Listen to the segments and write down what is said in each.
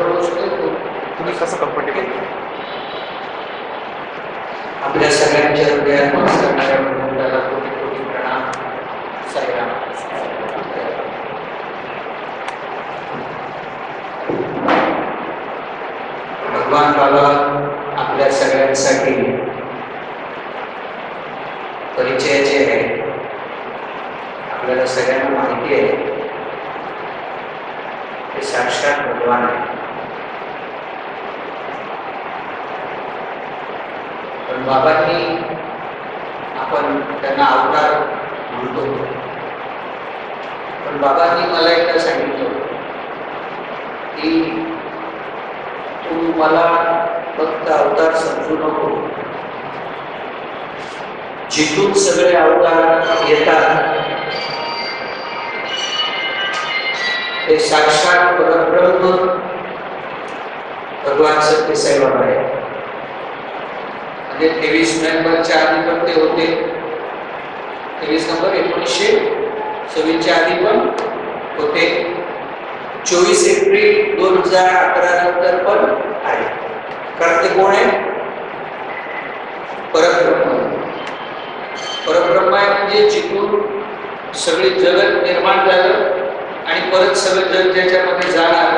गोष्ट तुम्ही कसं कम्फर्टेबल आपल्या सगळ्यांच्या हृदयात वास करणाऱ्या भगवंताला कोटी कोटी प्रणाम. साईराम. भगवान बाबा आपल्या सगळ्यांसाठी परिचयाचे आहे. आपल्याला सगळ्यांना माहिती आहे ते साक्षात भगवान आहे. पण बाबांनी आपण त्यांना अवतार म्हणतो, पण बाबांनी मला एकदा सांगितलं की तू मला फक्त अवतार समजू नको. जिथून सगळे अवतार येतात ते साक्षात परब्रह्म भगवान सत्यसाई बाबा आहे. म्हणजे 23 नोव्हेंबरच्या आधी पण ते होते. 23 नोव्हेंबर 1926 आधी पण होते. 24 एप्रिल 2011 नंतर पण आहे. कारण ते कोण आहे? परब्रह्म. परब्रह्म आहे म्हणजे जिथून सगळे जगत निर्माण झालं आणि परत सगळं जग ज्याच्यामध्ये जाणार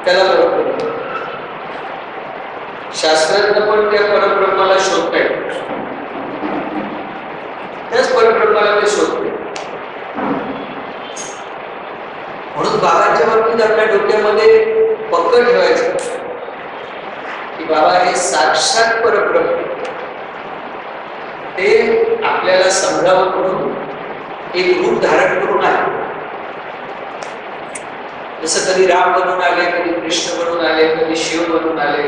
त्याला परब्रह्म. शास्त्रज्ञ पण त्या परब्रह्माला शोधतायत. त्याच परब्रह्माला ते शोधते. म्हणून बाबांच्या बाबतीत आपल्या डोक्यामध्ये पक्क ठेवायचं की बाबा हे साक्षात परब्रह्म. ते आपल्याला समजावं म्हणून एक रूप धारण करून आले. जसं कधी राम बनून आले, कधी कृष्ण बनून आले, कधी शिव बनून आले,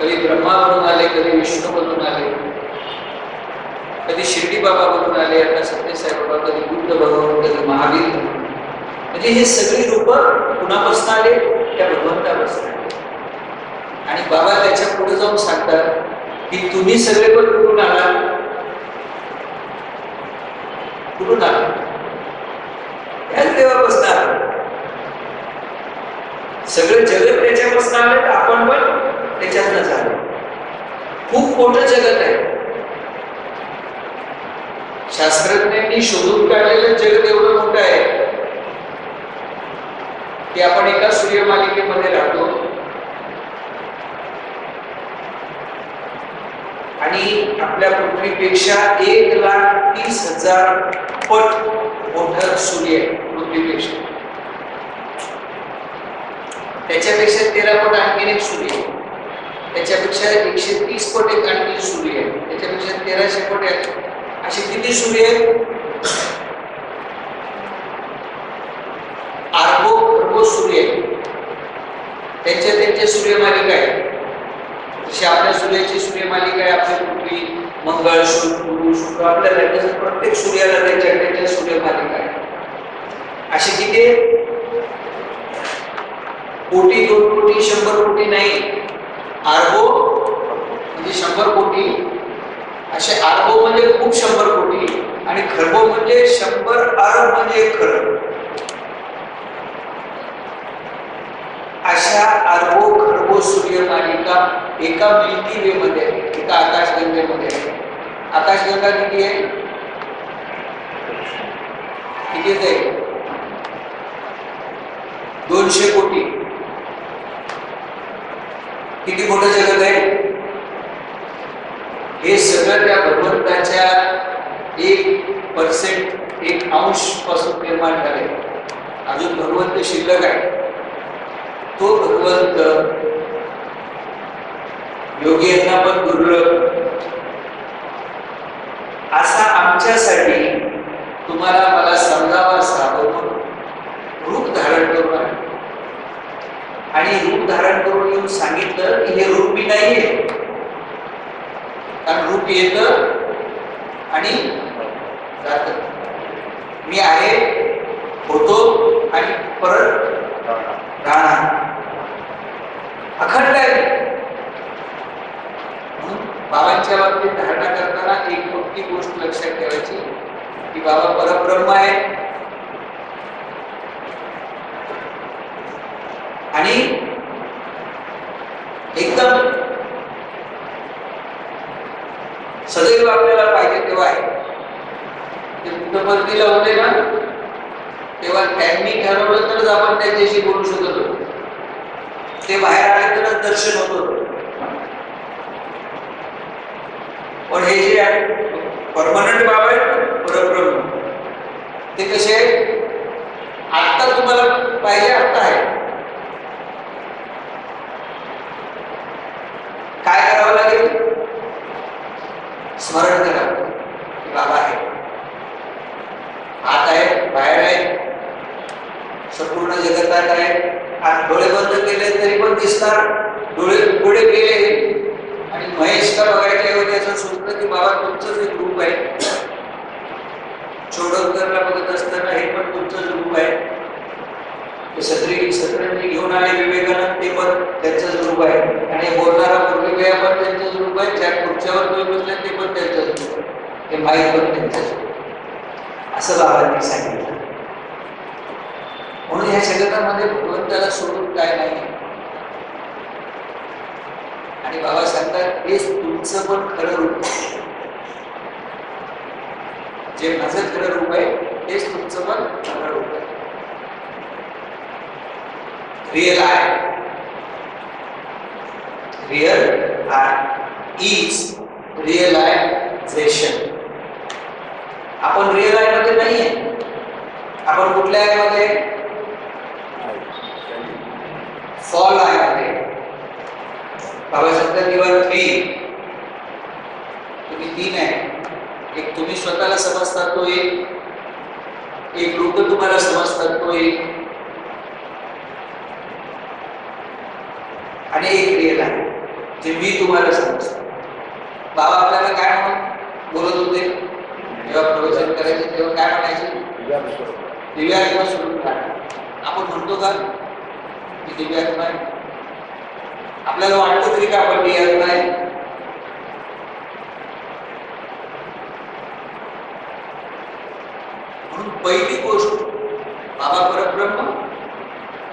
कधी ब्रह्मा बनून आले, कधी विष्णू बनून आले, कधी शिर्डी बाबा बनून आले, आता सत्यसाई बाबा, कधी बुद्ध भगवान, कधी महावीर. म्हणजे हे सगळी रूप कुणापासून आले? त्या भगवंतापासून आले. आणि बाबा त्याच्या पुढे जाऊन सांगतात की तुम्ही सगळे पण कुठून आलात? कुठून आलात? त्याच देवापासून आलात. सगळं जगत त्याच्यापासून आलं तर आपण पण त्याच्यातनं झालो. खूप मोठं जगत आहे. शास्त्रज्ञांनी शोधून काढलेलं जगत एवढं मोठं आहे की आपण एका सूर्यमालिकेमध्ये राहतो आणि आपल्या पृथ्वीपेक्षा 1,30,000 पट मोठं सूर्य आहे पृथ्वीपेक्षा. त्याच्यापेक्षा 13 पट आणखीन एक सूर्य आहे. त्याच्यापेक्षा 130 पट एक आणखी सूर्य आहे. त्याच्यापेक्षा 1300 पट आहे. असे किती सूर्य आहेत? अरबो सूर्य आहेत. त्यांच्या सूर्यमालिका आहे. जशी आपल्या सूर्याची सूर्यमालिका आहे, आपली पृथ्वी, मंगळ, शुक्र आपल्या प्रत्येक सूर्याला त्यांच्या सूर्यमालिका आहे. अशी किती कोटी, 2 कोटी, 100 कोटी नाही, अरबो म्हणजे 100 कोटी. असे अरबो म्हणजे खूप 100 कोटी आणि खरबो म्हणजे 100 अरब म्हणजे खरब. अशा अरबो खरबो सूर्यमालिका एका मिल्की वे मध्ये, एका आकाशगंगेमध्ये आहे. आकाशगंगा किती आहे? किती आहे? 200 कोटी. किती मोठं जगत आहे हे. सगळं त्या भगवंताच्या 1%, 1 पासून निर्माण झाले. अजून भगवंत शिल्लक आहे. तो भगवंत योगींना पण दुर्लभ असा आमच्यासाठी तुम्हाला मला समजावा म्हणून रूप धारण करून आले. आणि रूप धारण करून येऊन सांगितलं की हे रूप मी नाहीये. कारण रूप येतं आणि जातं. मी आहे, होतो आणि परत राहणार. अखंड आहे. म्हणून बाबांच्या बाबतीत धारणा करताना एक मोठी गोष्ट लक्षात ठेवायची की बाबा परब्रह्म आहे आणि एकदम सदैव आपल्याला पाहिजे तेव्हा आहे. ते पुटपर्दीला होते ना, तेव्हा त्यांनी ठरवलं तरच आपण त्यांच्याशी बोलू शकत होतो. ते बाहेर आले तरच दर्शन होत होतं. पण हे जे परमनंट बाबा आहेत परब्रह्म, ते कसे आहेत? आत्ता तुम्हाला पाहिजे आत्ता आहे. काय करावं लागेल? स्मरण करावं. बाबा आहे, आत आहे, बाहेर आहे, संपूर्ण जगतात आहे. आज डोळे बंद केले तरी पण दिसणार, डोळे उघडे केले आणि महेश का बघायच्या ऐवजी असं सुचलं की बाबा तुमचंच एक रूप आहे. चोडवकरला बघत असताना हे पण तुमचंच रूप आहे. सतरंजी घेऊन आले विवेकानंद, ते पण त्यांचंच रूप आहे. आणि बोलणारा मुरलीबया पण त्यांचंच रूप आहे. ज्या खुर्च्यावर तुम्ही बसले ते पण त्यांचंच रूप आहे. हे माहीत पण त्यांचंच रूप आहे, असं बाबांनी सांगितलं. म्हणून ह्या जगतामध्ये भगवंताला सोडून काय नाही. आणि बाबा सांगतात हेच तुमचं पण खरं रूप आहे. जे माझं खरं रूप आहे तेच तुमचं पण खरं रूप आहे. Real I, real I is realization. आपण रिअल आय मध्ये नाहीये. आपण कुठल्या आय मध्ये? फॉल आय मध्ये. बाबा सांगतात यू आर थ्री. तुम्ही तीन आहे. एक तुम्ही स्वतःला समजता तो एक लोक तुम्हाला समजतात तो एक, आणि एक रिअल आहे जे मी तुम्हाला समजतो. बाबा आपल्याला काय म्हणून बोलत होते जेव्हा प्रवचन करायचे तेव्हा? काय म्हणायचे? दिव्यात्मा स्वरूप राहा. आपण म्हणतो का की दिव्यात्मा आहे? आपल्याला वाटतं तरी का आपण दिव्यात्मा आहे? म्हणून पहिली गोष्ट बाबा परब्रह्म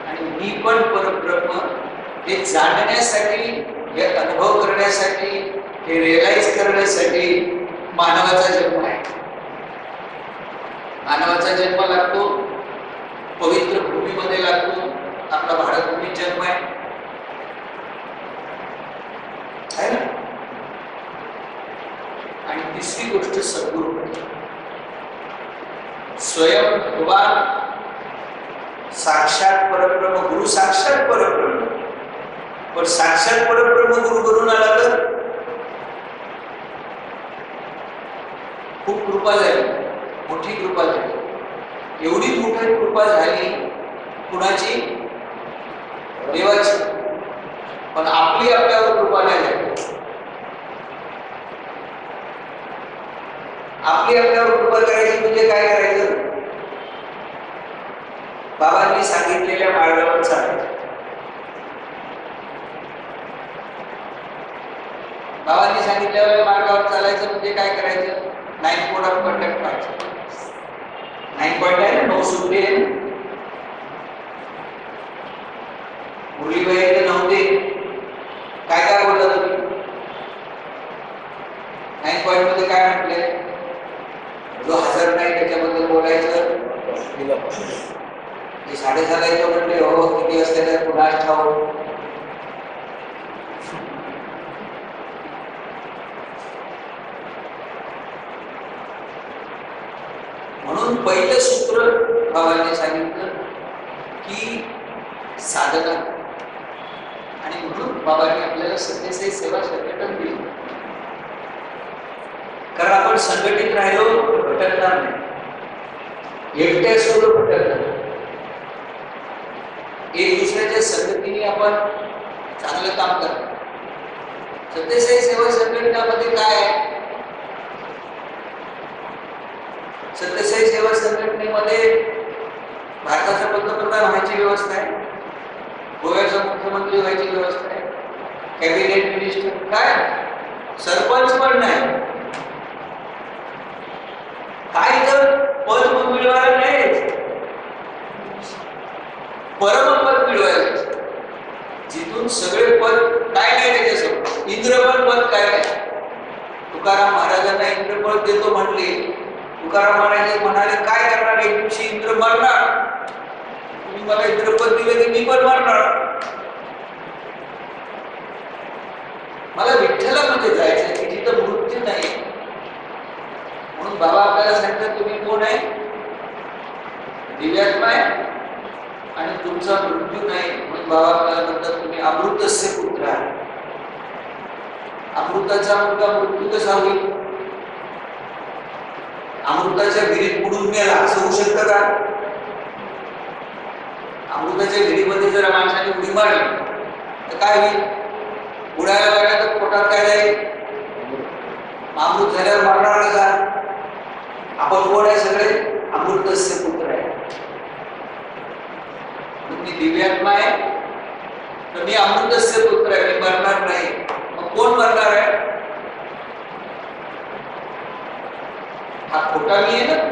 आणि मी पण परब्रह्म हे जाणण्यासाठी, हे अनुभव करण्यासाठी, हे रिअलाइज करण्यासाठी मानवाचा जन्म आहे. मानवाचा जन्म लागतो, पवित्र भूमीमध्ये लागतो. आपला भारतभूमीत जन्म आहे ना. आणि तिसरी गोष्ट सद्गुरू, स्वयं भगवान साक्षात परब्रह्म गुरु, साक्षात परब्रह्म. पण साक्षात परब्रह्म गुरु करून आला तर खूप कृपा झाली, मोठी कृपा झाली. एवढी मोठी कृपा झाली कुणाची? देवाची. पण आपली आपल्यावर कृपा नाही झाली. आपली आपल्यावर कृपा करायची म्हणजे काय करायचं? बाबांनी सांगितलेल्या मार्गावर चालायचं. बाबांनी सांगितलेल्या मार्गावर चालायचं म्हणजे काय करायचं? 9 कोड ऑफ कंडक्ट पाहिजे. 9 पॉइंट आहे ना, 9 सूत्रे आहे. मुरलीबाई इथे नव्हते, काय काय बोलला तुम्ही? 9 पॉइंट मध्ये काय म्हटले? जो हजर नाही त्याच्याबद्दल बोलायचं. 6:30 येतो म्हटले, हो किती असते तर पुन्हा ठाऊ. म्हणून पहिलं सूत्र बाबांनी सांगितलं की साधना. आणि म्हणून बाबांनी आपल्याला सत्यसाई सेवा संघटन दिली. कारण आपण संघटित राहिलो भटकणार नाही, एकट्या सोडून भटकणार. एक दुसऱ्याच्या संगतीने आपण चांगलं काम करतो. सत्यसाई सेवा संघटनामध्ये काय आहे? सत्यसाई सेवा संघटनेमध्ये भारताचा पंतप्रधान व्हायची व्यवस्था आहे, गोव्याचा मुख्यमंत्री व्हायची व्यवस्था आहे, कॅबिनेट मिनिस्टर, काय सरपंच पण नाही. काय तर पद मिळवायला नाही, परमपद मिळवायचं. सगळे पद काय नाही त्याच्यासमोर. इंद्रबळ पद काय नाही. तुकाराम महाराजांना इंद्रबळ देतो म्हणले. तुकाराम महाराज म्हणाले काय करणार, एक दिवशी इंद्र मरणार, तुम्ही मला इंद्रपद दिले की मी पण मरणार. मला विठ्ठलामध्ये जायचं की जिथं मृत्यू नाही. म्हणून बाबा आपल्याला सांगतात तुम्ही कोण आहे, दिव्यात्मा आहे आणि तुमचा मृत्यू नाही. म्हणून बाबा आपल्याला म्हणतात तुम्ही अमृतस्य पुत्र आहे. अमृताचा मुलगा मृत्यू कसा होईल? अमृताच्या विहिरीत बुडून मेला असं होऊ शकतं का? अमृताच्या विहिरीमध्ये जर माणसाने उडी मारली तर काय होईल? बुडायला लागला तर पोटात काय जाईल? अमृत झाल्यावर मरणार कसा? आपण कोण आहे? सगळे अमृतस्य पुत्र आहे. मी दिव्यात्मा आहे तर मी अमृतस्य पुत्र आहे, मी मरणार नाही. मग कोण मरणार आहे? हा खोटा मी आहे ना,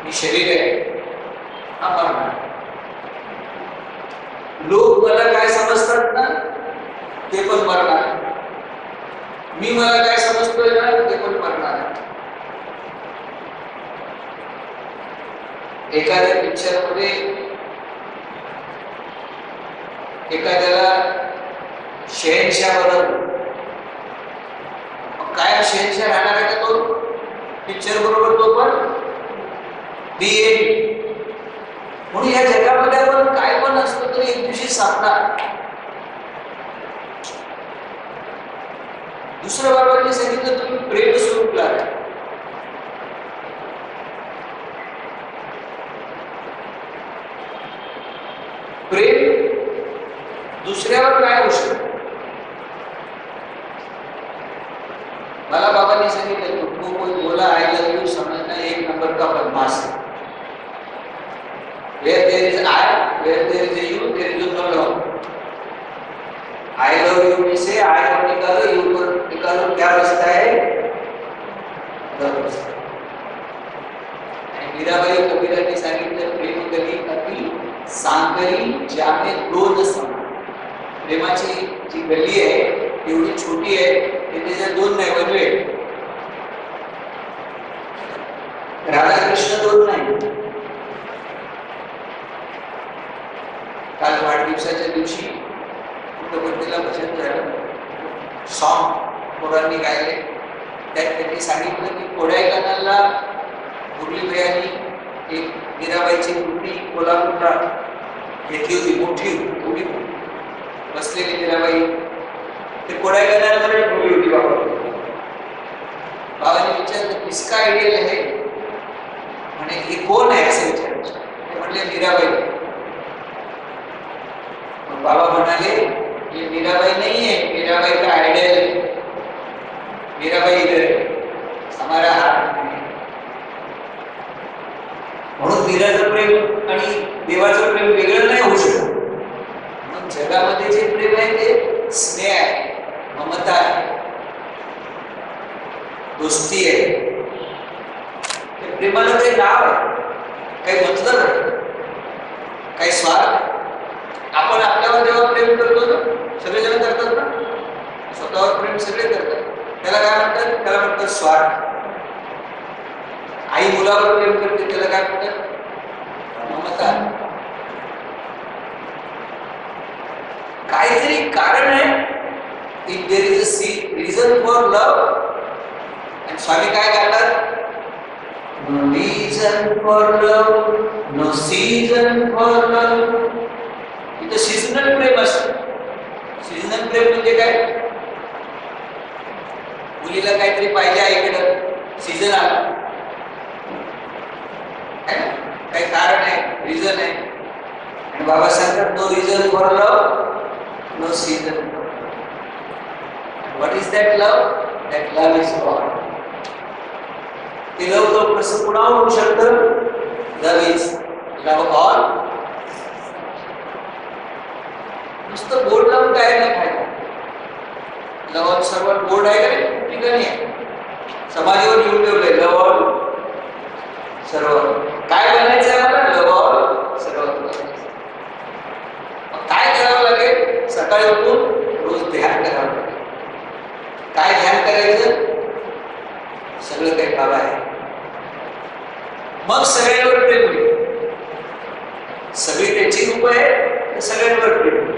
मी शरीर आहे, हा मरणार. लोक मला काय समजतात ना ते पण मरणार. मी मला काय समजतोय ना ते पण मरणार. एखाद्या पिक्चर मध्ये एखाद्याला शहनशाह बनवलं, काय शहनशाह राहणार आहे का तो? पिक्चर बरोबर तो पण म्हणून या जगामध्ये आपण काय पण असतो तरी एक दिवशी सापणार. दुसरं बाबांनी सांगितलं तुम्ही प्रेम स्वरूपला आहे. प्रेम दुसऱ्यावर काय होऊ शकतं? मला बाबांनी सांगितलं तुमको कोई बोला आई लव यू समझना एक नंबर का बदमाश है. Where there is I, where there is a you, there is no love. I love you में से I को निकालो, you को निकालो, क्या बचता है? love बचता है. आणि मीराबाई कबीरांनी सांगितलं प्रेम कली अति सांगरी ज्याने दोन समान. प्रेमाची जी गली आहे एवढी छोटी आहे की त्याच्यात दोन नाही, बनवे. राधाकृष्ण दोन नाही. काल वाढदिवसाच्या दिवशी पुट्टपट्टीला भजन झालं, सॉन्ग पोरांनी गायले. त्यात त्यांनी सांगितलं की कोडाईकनालला मुरलीभैयांनी एक मीराबाईची मूर्ती कोल्हापूरला घेतली होती, मोठी एवढी बसलेली मीराबाई. ते कोडाईकनालमध्ये ठेवली होती. बाबांनी विचारलं किसका आयडियल आहे, म्हणे हे कोण आहे असं विचारायचं. ते म्हणले मीराबाई. बाबा म्हणाले ये मीराबाई नहीं है, मीराबाई का आइडियल है. मीराबाई इधर है, हमारा हाथ में. म्हणून मीराचं प्रेम आणि देवाचं प्रेम वेगळं नाही होऊ शकत. म्हणून जगामध्ये जे प्रेम आहे ते स्नेह आहे, ममता आहे, दोस्ती आहे. त्या प्रेमाला काही नाव आहे, काही मतलब आहे, काही स्वार्थ. आपण आपल्यावर जेव्हा प्रेम करतो ना, सगळेजण करतात ना, स्वतःवर प्रेम सगळे करतात. त्याला काय म्हणतात? त्याला म्हणतात स्वार्थ. आई मुलावर प्रेम करते त्याला काय म्हणतात? ममता. काहीतरी कारण आहे. If there is a reason for love. आणि स्वामी काय करतात? No reason for love, no season for love. इथं सीझनल प्रेम असतं. सीझनल प्रेम म्हणजे काय? मुलीला काहीतरी पाहिजे आईकडं, सीझन आला, काही कारण आहे, रिझन आहे. आणि बाबा सांगतात no reason for love, no season. What is that love? That love is God. ते लव्ह कसं पुन्हा होऊ शकतं? Love is love all. नुसतं बोर्ड लावून काय नाही फायदा. लव सर्व बोर्ड आहे का नाही? ठिकाणी आहे, समाधीवर लिहून ठेवलंय लव ऑल सर्व. काय बनायचं आहे मला? लव ऑल सर्व. काय करावं लागेल? सकाळी उठून रोज ध्यान करावं लागेल. काय ध्यान करायचं? सगळं काही बाबा आहे. मग सगळ्यांवर प्रेम होईल. सगळी त्याची रूप आहे तर सगळ्यांवर प्रेम होईल.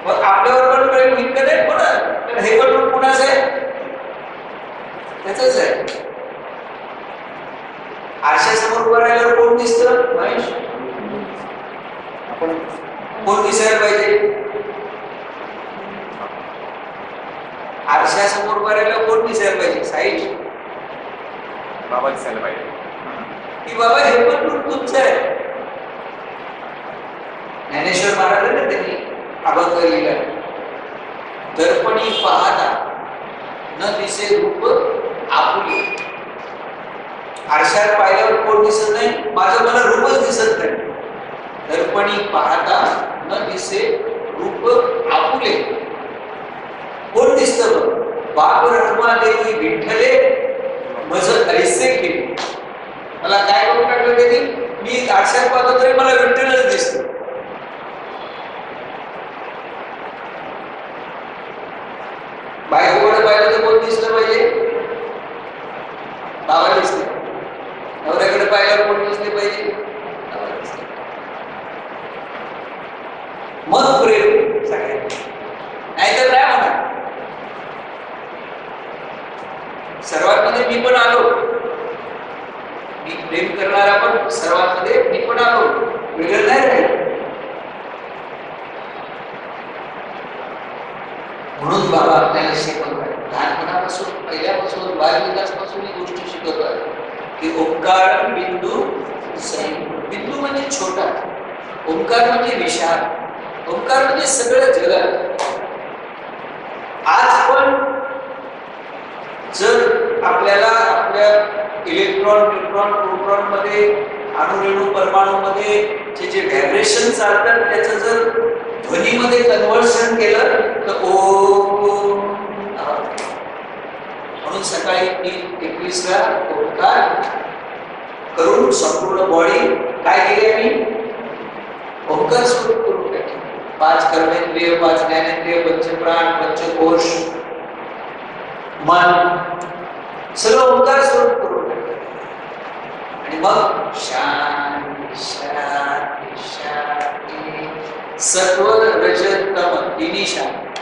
मग आपल्यावर पण प्रेम होईल का नाही? कोणा हे पण रूप कोणाचं आहे? त्याचंच आहे. आरशासमोर उभं राहिल्यावर कोण दिसतं? महेश, आपण कोण दिसायला पाहिजे? आरशासमोर उभं राहिल्यावर कोण दिसायला पाहिजे? साईज बाबा दिसायला पाहिजे. की बाबा हे पण रूप तुमचं आहे. ज्ञानेश्वर महाराजांनी त्यांनी अभंग लिहिला, दर्पणी पाहता न दिसे रूप आपुले. आरशात पाहिल्यावर कोण दिसत नाही? माझं मला रूपच दिसत नाही. दर्पणी पाहता न दिसे रूप आपुले. कोण दिसतं? बाप रखमादेवी विठ्ठले मज ऐसे केले. मला काय करून टाकलं त्यांनी? मी आरशात पाहतो तरी मला विठ्ठलच दिसतं. बायकोकडे पाहिलं तर कोण दिसलं पाहिजे? बाबा दिसले. नवऱ्याकडे पाहिल्यावर कोण दिसले पाहिजे? बाबा दिसले. मग प्रेम सगळ्यांना. नाहीतर काय म्हणा, सर्वांमध्ये मी पण आलो. मी प्रेम करणारा पण सर्वांमध्ये मी पण आलो. वेगळं नाही राहील. म्हणून बाबा आपल्याला शिकवतात, लहानपणापासून पहिल्यापासून बालविकासपासून ही गोष्ट शिकवतात की ओंकार बिंदू संयुक्त. बिंदू म्हणजे छोटा, ओंकार म्हणजे विशाल, ओंकार म्हणजे सगळं जगात. आज पण जर आपल्याला आपल्या इलेक्ट्रॉन, न्यूट्रॉन, प्रोटॉन मध्ये, अणुरेणू, परमाणू मध्ये जे व्हायब्रेशन चालतात त्याचं जर ध्वनीमध्ये कन्व्हर्शन केलं तर ओम. म्हणून सकाळी 3:21 ला ओंकार करून संपूर्ण बॉडी काय केली आम्ही? ओंकार स्वरूप करून टाकली. 5 कर्मेंद्रिय, 5 ज्ञानेंद्रिय, पंचप्राण, पंचकोश, मन सगळं ओंकार स्वरूप करून टाकलं. आणि मग शांती शांती शांती, सत्व रजत तम तिन्ही शांत.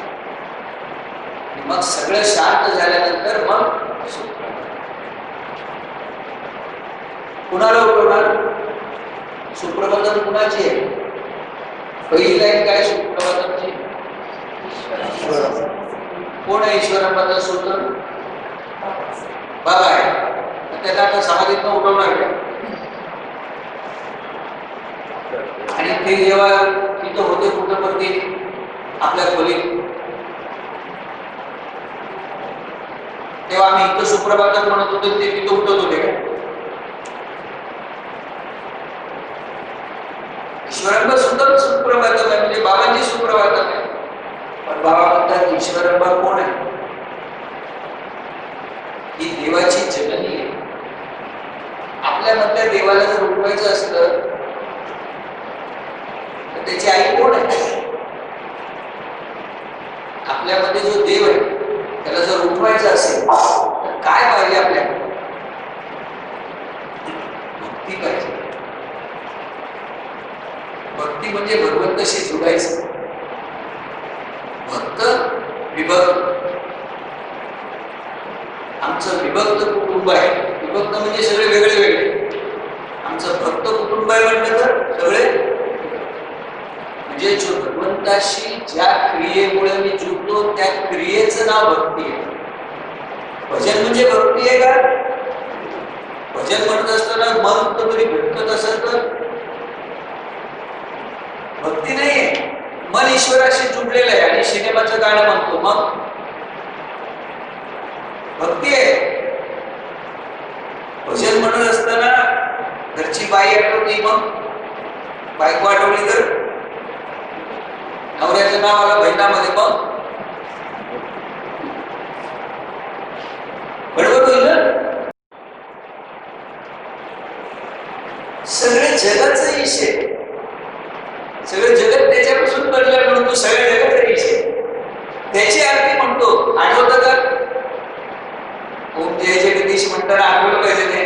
आणि मग सगळं शांत झाल्यानंतर मग कुणाला उठवणार? सुप्रभातम कुणाची आहे? पहिली लाईन काय सुप्रभातमची? कोण आहे ईश्वरांबद्दल सूत्र? बाबा आहे. त्याला आता समाधीत उठवणार का? आणि ते जेव्हा तिथं होते कुठं पडते? आपल्या खोलीत. तेव्हा आम्ही इथं सुप्रभातम म्हणत होतो, ते तिथं उठत होते का? ईश्वरांबा सुद्धा सुप्रभातम आहे, म्हणजे बाबांची सुप्रभातम आहे. पण बाबा म्हणतात ईश्वरांबा कोण आहे? ही देवाची जननी आहे. आपल्यामधल्या देवाला जर उठवायचं असलं तर त्याची आई कोण आहे? आपल्यामध्ये जो देव आहे त्याला जर उठवायचं असेल तर काय पाहिजे? आपल्याला भक्ती पाहिजे. भक्ती म्हणजे भगवंताशी जोडायचं. भक्त विभक्त. आमचं विभक्त कुटुंब आहे. विभक्त म्हणजे सगळे वेगळे वेगळे. आमचं भक्त कुटुंब आहे म्हटलं तर सगळे म्हणजे जो भगवंताशी ज्या क्रियेमुळे मी जुळतो त्या क्रियेचं नाव भक्ती आहे. भजन म्हणजे भक्ती आहे का? भजन म्हणत असताना मन कधी भटकत असेल तर भक्ती नाहीये. मन ईश्वराशी जुडलेलं आहे आणि सिनेमाचं गाणं म्हणतो मग भक्ती आहे. भजन म्हणत असताना घरची बाई आठवते मग बायको आठवली तर नवऱ्याचं नाव आलं बहिणामध्ये मग बरोबर होईल ना? सगळे जगाचं ईश आहे. सगळं जगत त्याच्यापासून बनलं म्हणून तो सगळ्या जगात जगदीश म्हणताना आठवलं पाहिजे ते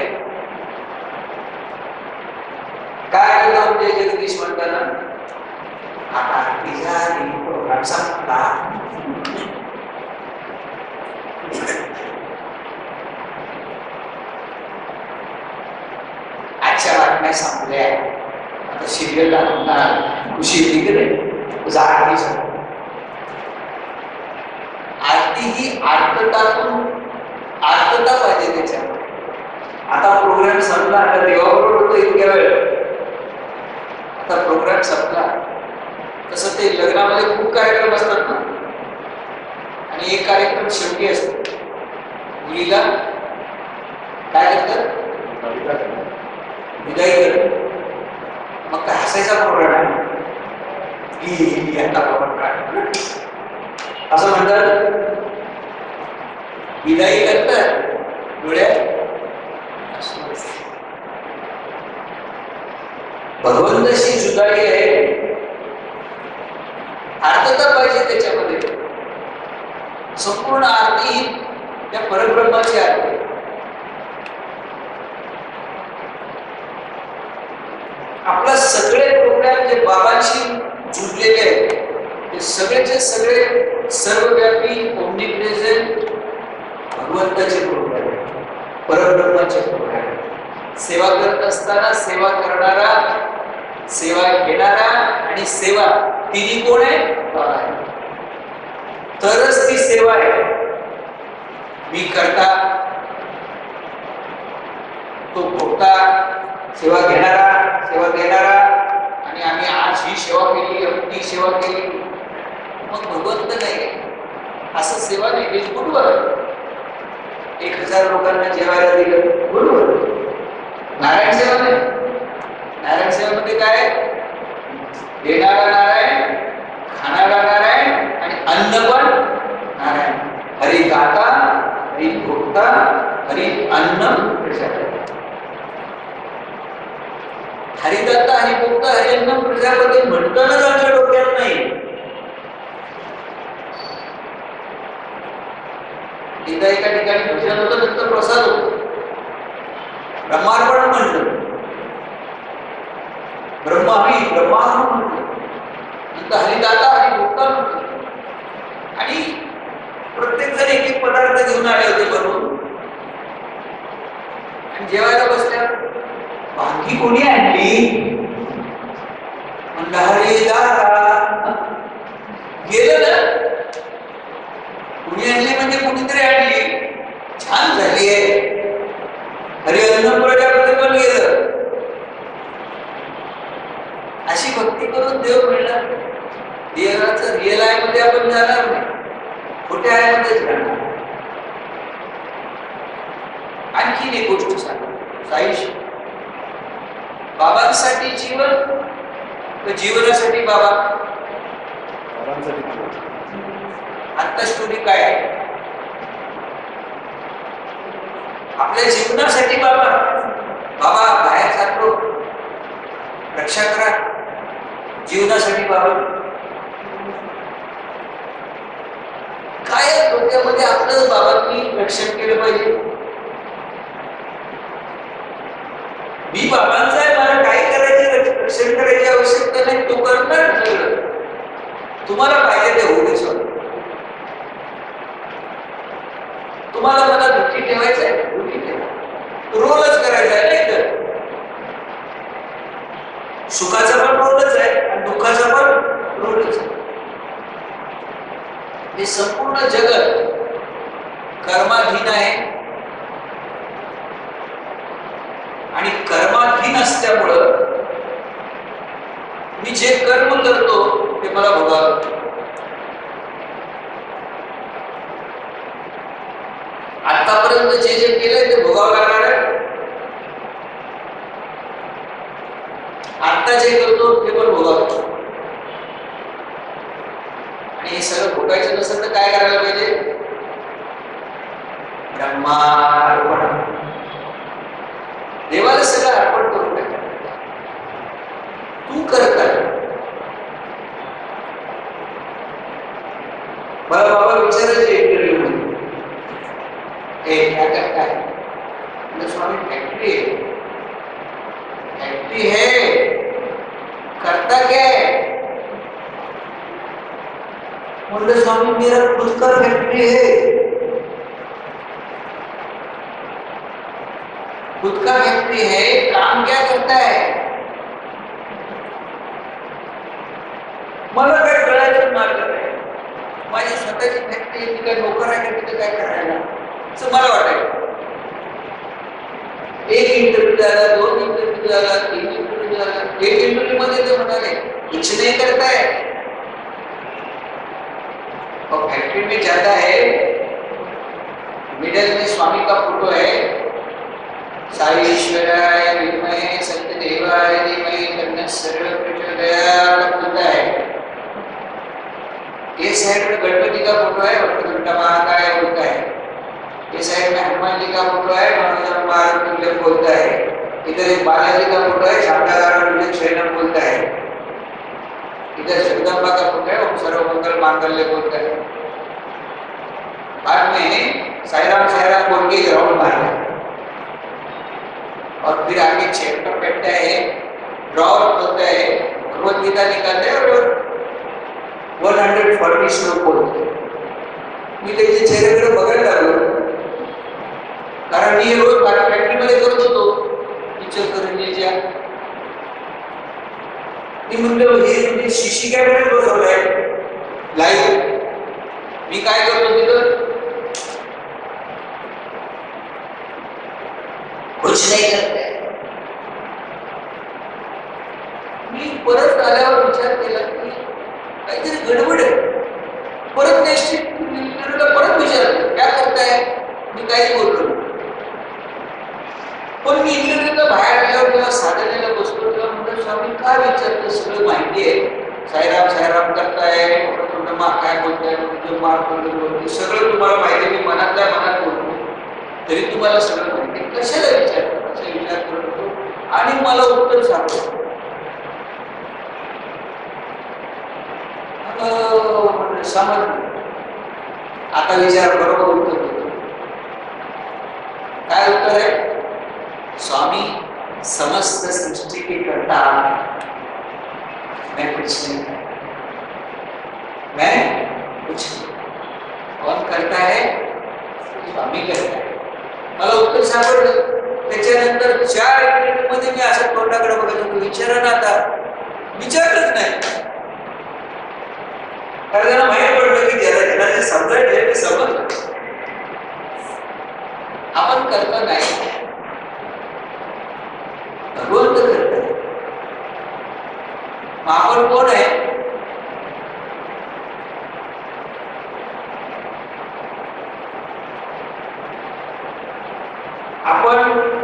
काय करतो जय जगदीश म्हणताना आता तिच्या प्रोग्राम संपला आजच्या बातम्या संपल्या आता सिरियल लागणार खुशी येते की नाही तुझा आरती ही आर्ततातून आर्तता पाहिजे त्याच्यामध्ये आता प्रोग्राम संपला आता देवाबरोबर होतो इतक्या वेळ आता प्रोग्राम संपला तसं ते लग्नामध्ये खूप कार्यक्रम असतात ना आणि एक कार्यक्रम शेवटी असतो मुलीला काय करतात विदाई करतात मग काय हसायचा प्रोग्राम आहे आता बाबा काय असं म्हणतात विदाई करतात डोळ्यात भगवंताशी जुदाई आहे आर्तता पाहिजे त्याच्यामध्ये संपूर्ण आरती त्या परब्रह्माची आरती आपला सगळे प्रोग्राम जे बाबांशी जुडलेले आहेत ते सगळेचे सगळे सर्वव्यापी ओमनिप्रेझेंट भगवंताचे प्रोग्राम परब्रह्माचे प्रोग्राम सेवा करत असताना सेवा करणारा सेवा घेणारा आणि सेवा तिन्ही कोण आहे बाबा आहे तरच ती सेवा आहे मी करता तो भोगता सेवा घेणारा सेवा देणारा आणि आम्ही आज ही सेवा केली ती सेवा केली मग भगवंत नाही असं सेवा नाही हे बरोबर 1000 लोकांना जेवायला दिलं बरोबर नारायण सेवा नाही नारायण सेवेमध्ये काय देणारा नारायण खाणारा नारायण आणि अन्न पण नारायण हरी दाता हरी भोक्ता हरी अन्न प्रजापती हरिदाता हरी भोक्ता हरी अन्न प्रजापती म्हणतानाच आमच्या डोक्यात नाही एकदा एका ठिकाणी भजन होतं नंतर प्रसाद होतो ब्रह्मार्पण म्हणलं ब्रह्मावी ब्रह्मार्पण म्हणलं नंतर हरिदाता हरी भोक्ता म्हणलं आणि प्रत्येक जण एक एक पदार्थ घेऊन आले होते बनवून आणि जेवायला बसल्या वांगी कोणी आणली म्हणलं हरिदाता गेलं ना कुणी आणली म्हणजे कुणीतरी आणली छान झाली आहे हरी अन्न प्रजापती पण गेलं अशी भक्ती करून देव मिळणार देवाचं रिअल आय मध्ये आपण जाणार नाही खोट्या आय मध्येच राहणार आणखीन एक गोष्ट सांग साईश बाबांसाठी जीवन तर जीवनासाठी बाबा आता स्टोरी काय आहे आपल्या जीवनासाठी बाबा बाबा बाहेर जातो रक्षा करा जीवनासाठी बाबा काय डोक्यामध्ये आपलं बाबांनी रक्षण केलं पाहिजे मी बाबांचा आहे मला काय करायचे रक्षण करायची आवश्यकता नाही तो करणार सगळं तुम्हाला पाहिजे ते होऊ दे तुम्हाला मला दुःखी ठेवायचं आहे दुःखी ठेवा रोलच करायचा आहे नाही तर सुखाचा पण रोलच आहे आणि दुःखाचा पण रोलच आहे हे संपूर्ण जगत कर्माधीन आहे आणि कर्माधीन असल्यामुळं मी जे कर्म करतो ते मला भोगावं लागतं आतापर्यंत जे जे केलंय ते भोगावं लागणार आहे आता जे करतो ते पण भोगावं आणि हे सगळं भोगायचं नसेल तर काय करायला पाहिजे ब्रह्मार्पण देवाला सगळं अर्पण करून टाकायचं तू करता मला बाबा विचारायचे इंटरव्ह्यू मध्ये काय स्वामी फैक्ट्री है, फैक्ट्री है, करता क्या है? बोले स्वामी मेरा खुद का फैक्ट्री है, खुद का फैक्ट्री है, काम क्या करता है? मला काय कळायचं मार्ग नाही, माझी स्वतःची फॅक्टरी, मी काय नोकर आहे का तिथे काय करायला, असं मला वाटायचं. एक इंटरव्ह्यू झाला, 2 इंटरव्ह्यू झाला, 3 इंटरव्ह्यू झाला. एक इंटरव्ह्यू मध्ये ते म्हणाले कुछ नहीं करता है, और फैक्ट्री में जाता है, मिडल में स्वामी का फोटो है, साई ईश्वराय विद्महे सत्यदेवाय धीमहि तन्नः सर्वः प्रचोदयात् बोलता है. ये साइड में गणपति का फोटो है, वक्रतुंड महाकाय बोलता है. ये साइड में हनुमान जी का फोटो है, मनोजम मारुतुल्यम बोलता है. इधर एक बालाजी का फोटो है, शांताकारं शयनम बोलता है. इधर जगदम्बा का फोटो है, ओम सर्वमंगल मांगल्य बोलता है. बाद में साईराम बोल के राउंड मारना और फिर आगे चेयर पर बैठता है, ड्रॉवर बोलता है, भगवद गीता निकालते हैं और 140 श्लोक बोलते हैं. मी त्याच्या चेहऱ्याकडे बघायला लागलो, कारण मी रोज फॅक्टरीमध्ये करत होतो इचलकरंजीच्या. मी म्हणलं हे शिशी काय वेळेस बसवलंय लाईव्ह, मी काय करतो तिथं, कुछ नाही करत. मी परत आल्यावर विचार केला की काहीतरी गडबड आहे. परत नेक्स्ट परत विचारलं काय करताय, मी काही बोललो. पण मी इंटरव्ह्यूला बाहेर आल्यावर जेव्हा साधनेला बसलो तेव्हा म्हणलं स्वामी काय विचारतं, सगळं माहिती आहे, साईराम करताय, काय बोलताय, बोलतोय, सगळं तुम्हाला माहिती, मी मनातल्या मनात बोलतो, तरी तुम्हाला सगळं माहिती, कशाला विचारतो असा विचार करत होतो. आणि मला उत्तर सांगतो, समज आता विचार बरोबर उत्तर देतो. काय उत्तर आहे? स्वामी समस्त सृष्टि के कर्ता मैं कुछ नहीं, मैं कुछ नहीं. कौन करता है? स्वामी करता है. मला उत्तर सापडलं. त्याच्यानंतर 4 इंटरव्ह्यू मध्ये मी असं तोंडाकडे बघत होतो, विचारा ना, आता विचारलंच नाही. कारण त्यांना माहीत पडलं की ज्याला जे समजायचं ते समजलं. आपण करता नाही, भगवंत करत. आपण कोण आहे? आपण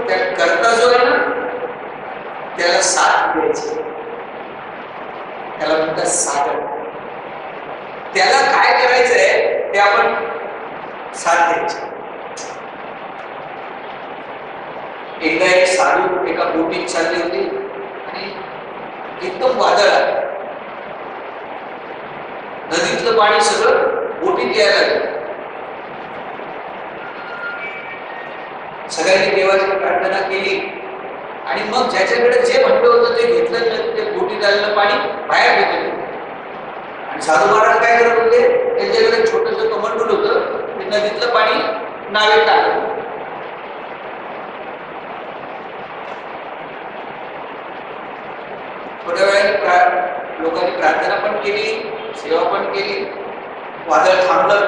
त्या करता जो आहे ना त्याला साथ द्यायची, त्याला म्हणतात साधन. त्याला काय करायचंय ते आपण साथ द्यायची. एकदा एक साधू एका बोटीत चालली होती आणि एकदम वादळ आलं. नदीतलं पाणी सगळं बोटीत यायला लागलं. सगळ्यांनी देवाची प्रार्थना केली आणि मग ज्याच्याकडे जे म्हणलं होतं ते घेतलं, ते बोटीत आलेलं पाणी बाहेर फेकलं. आणि साधू महाराज काय करत होते, त्यांच्याकडे छोटंसं कमंडूल होतं, ते नदीतलं पाणी नावेत टाकलं. थोड्या वेळाने लोकांनी प्रार्थना पण केली, सेवा पण केली. वादळ थांबलं,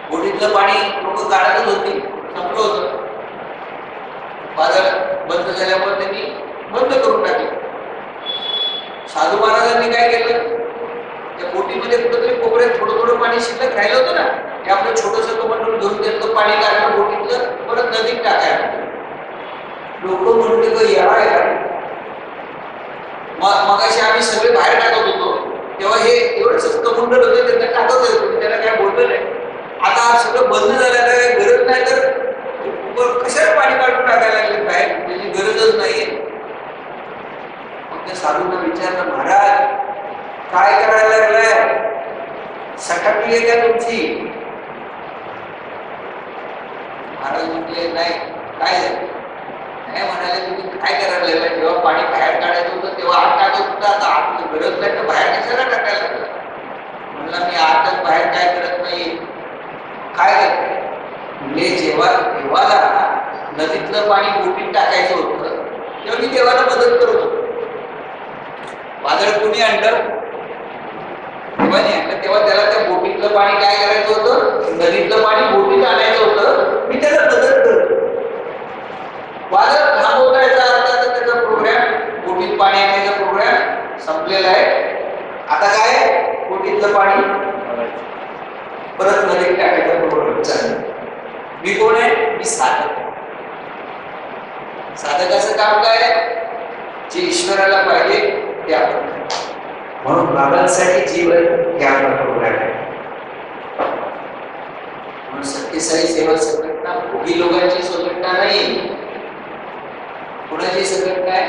बोटीतलं पाणी लोक काढतच होती, संपलं होतं. वादळ बंद झाल्यामुळे त्यांनी बंद करून टाकलं. साधू महाराजांनी काय केलं, त्या बोटीमध्ये कुठेतरी कोपऱ्यात थोडं थोडं पाणी शिल्लक राहिलं होतं ना, ते आपलं छोटंसं कमंडूल घेऊन त्यातलं पाणी काढलं बोटीतलं, परत नदीत टाकायला. लोक म्हणले ग यार, मगाशी आम्ही सगळे बाहेर टाकत होतो तेव्हा हे एवढंच कमंडल होतं, त्यांना टाकत होते, त्याला काय बोललं नाही. आता सगळं बंद झालेलं आहे, गरज नाही तर कशाला पाणी काढून टाकायला लागले बाहेर, त्याची गरजच नाहीये. मग त्या साधूंना विचारलं, महाराज काय करायला लागलाय, सटकली आहे का तुमची? महाराज म्हटले नाही, काय झालं? नाही म्हणाले, तुम्ही काय करायला लागला? जेव्हा पाणी बाहेर काढायचं होतं तेव्हा आत टाकत होता, आता आत गरज नाही तर बाहेर कशाला टाकायला लागला? म्हणलं मी आतच बाहेर काय करत नाही. काय करते? म्हणजे जेव्हा देवाला नदीतलं पाणी बोटीत टाकायचं होतं तेव्हा मी देवाला मदत करत होतो. वादळ कुणी आणलं? देवाने आणलं. तेव्हा त्याला त्या बोटीतलं पाणी काय करायचं होतं? नदीतलं पाणी बोटीत आणायचं होतं. मी त्याला मदत करतो. वादळ थांबवण्याचा अर्थ त्याचा प्रोग्राम, बोटीत पाणी आणायचा प्रोग्राम संपलेला आहे. आता काय? बोटीतलं पाणी परत नदीत टाकायचा प्रोग्राम चालू. मी कोण आहे? मी साधक. साधकाचं काम काय? जे ईश्वराला पाहिजे ते आपण. म्हणून बाबांसाठी जीवन हे आपला प्रोग्राम आहे. म्हणून सत्यसाई सेवा संघटना भोगी लोकांची संघटना नाही. कोणाची संघटना आहे?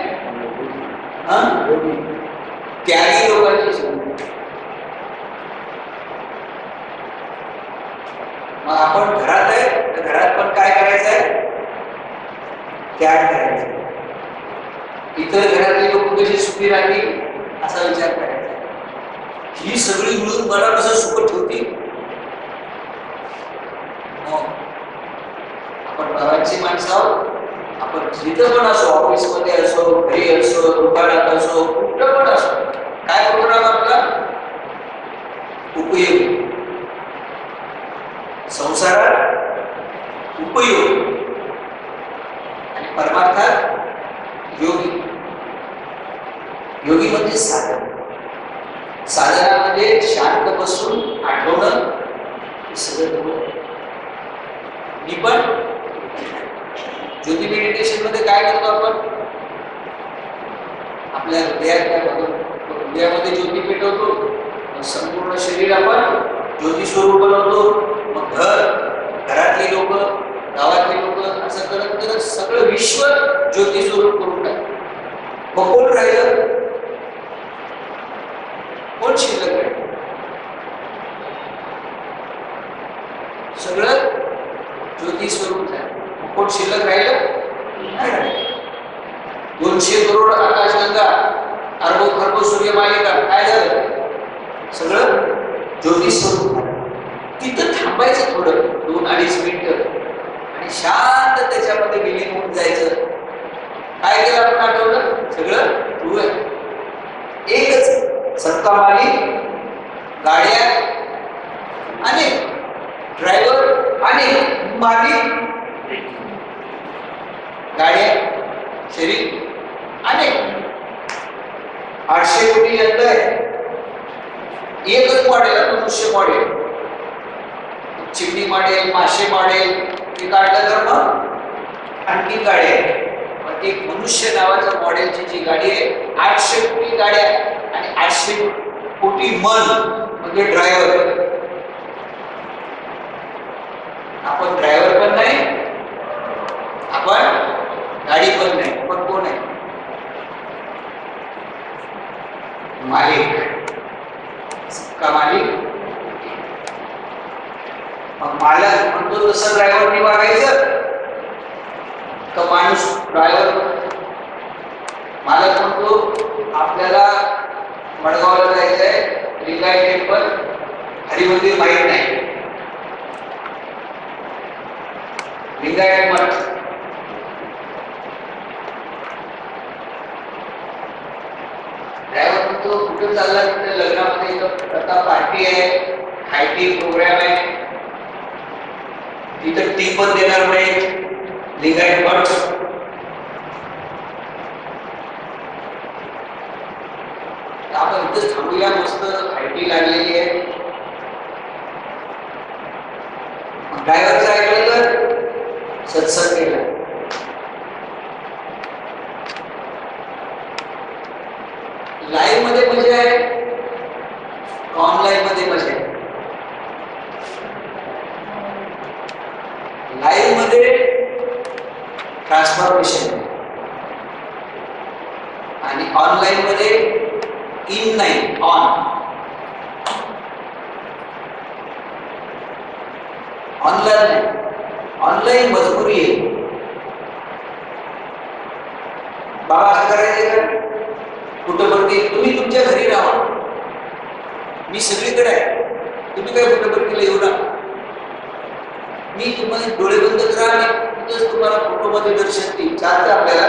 त्यागी लोकांची संघटना. मग आपण घरात आहे तर घरात पण काय करायचं आहे? त्याग करायचा. इतर घरातले लोक कशी सुखी राहतील असा विचार करायचा. ही सगळी मिळून मला कसं सुख ठेवतील? आपण बाबांची माणसं आहोत. आपण जिथं पण असो, ऑफिसमध्ये असो, घरी असो, दुकानात असो, कुठं पण असो, काय प्रोग्राम आपला? उपयोग. संसारात उपयोग आणि परमार्थात योगी. योगी म्हणजे साधन. साधनामध्ये शांत बसून आठवणं हे सगळं. मी पण ज्योती मेडिटेशन मध्ये काय करतो आपण? आपल्या हृदयामध्ये ज्योती पेटवतो. संपूर्ण शरीर आपण ज्योती स्वरूप बनवतो. मग घरातली लोक, गावातली लोक असं करत करत सगळं विश्व ज्योती स्वरूप करून टाकतो. मग कोण राहिलं? कोण शिल्लक राहिलं? सगळं ज्योती स्वरूप झालं. कोण शिल्लक राहिलं? नाही राहिलं. 200 करोड आकाशगंगा, अरबो खरबो सूर्यमालिका काय झालं? सगळं ज्योती स्वरूप झालं. तिथं थांबायचं थोडं 2-2.5 मिनिटं आणि शांत त्याच्यामध्ये विलीन होऊन जायचं. काय केलं आपण? आठवलं? सगळं तू आहे. एकच सबका मालिक, गाड्या अनेक, ड्रायव्हर अनेक, मालिक गाड्या, शरीर अनेक. 800 कोटी यंत्र आहे. एकच मॉडेल आहे, मनुष्य मॉडेल. चिमणी मॉडेल, मासे मॉडेल हे काढलं तर मग आणखी गाडी आहे. पण एक मनुष्य नावाच्या मॉडेलची जी गाडी आहे, 800 कोटी गाड्या आणि 800 कोटी मन म्हणजे ड्रायव्हर. आपण ड्रायव्हर पण नाही, आपण गाडी पण नाही. पण कोण आहे? मालिक. सबका मालिक. मग मालक म्हणतो तसं ड्रायव्हरने वागायचं तर माणूस ड्रायव्हर. मालक म्हणतो आपल्याला मडगावला जायचंय, लिंगायत टेम्पल, हरिमंदिर माहीत नाही, लिंगायत मठ. ड्रायव्हर म्हणतो कुठे चालला? तिथे लग्नामध्ये आता पार्टी आहे, हायटी प्रोग्राम आहे, तिथं टी पण देणार नाही, लिंगायत मठ. आपण इथंच थांबूया, मस्त हायटी लागलेली आहे. ड्रायव्हरचं ऐकलं तर सत्संग केला. लाईव्ह मध्ये मजा आहे, ऑनलाईन मध्ये मजा आहे. लाईव्ह मध्ये ट्रान्सफॉर्मेशन आणि ऑनलाईन मध्ये इन नाही, ऑन. ऑनलाईन नाही, ऑनलाईन मजबुरी आहे. बाबा असं करायचे का? पुटपर्ती तुम्ही तुमच्या घरी राहा, मी सगळीकडे आहे, तुम्ही काय पुटपर्तीला येऊ नका, मी तुम्हाला डोळे बंद करा, मी तुम्हाला फोटोमध्ये दर्शन देईल. चालतं आपल्याला?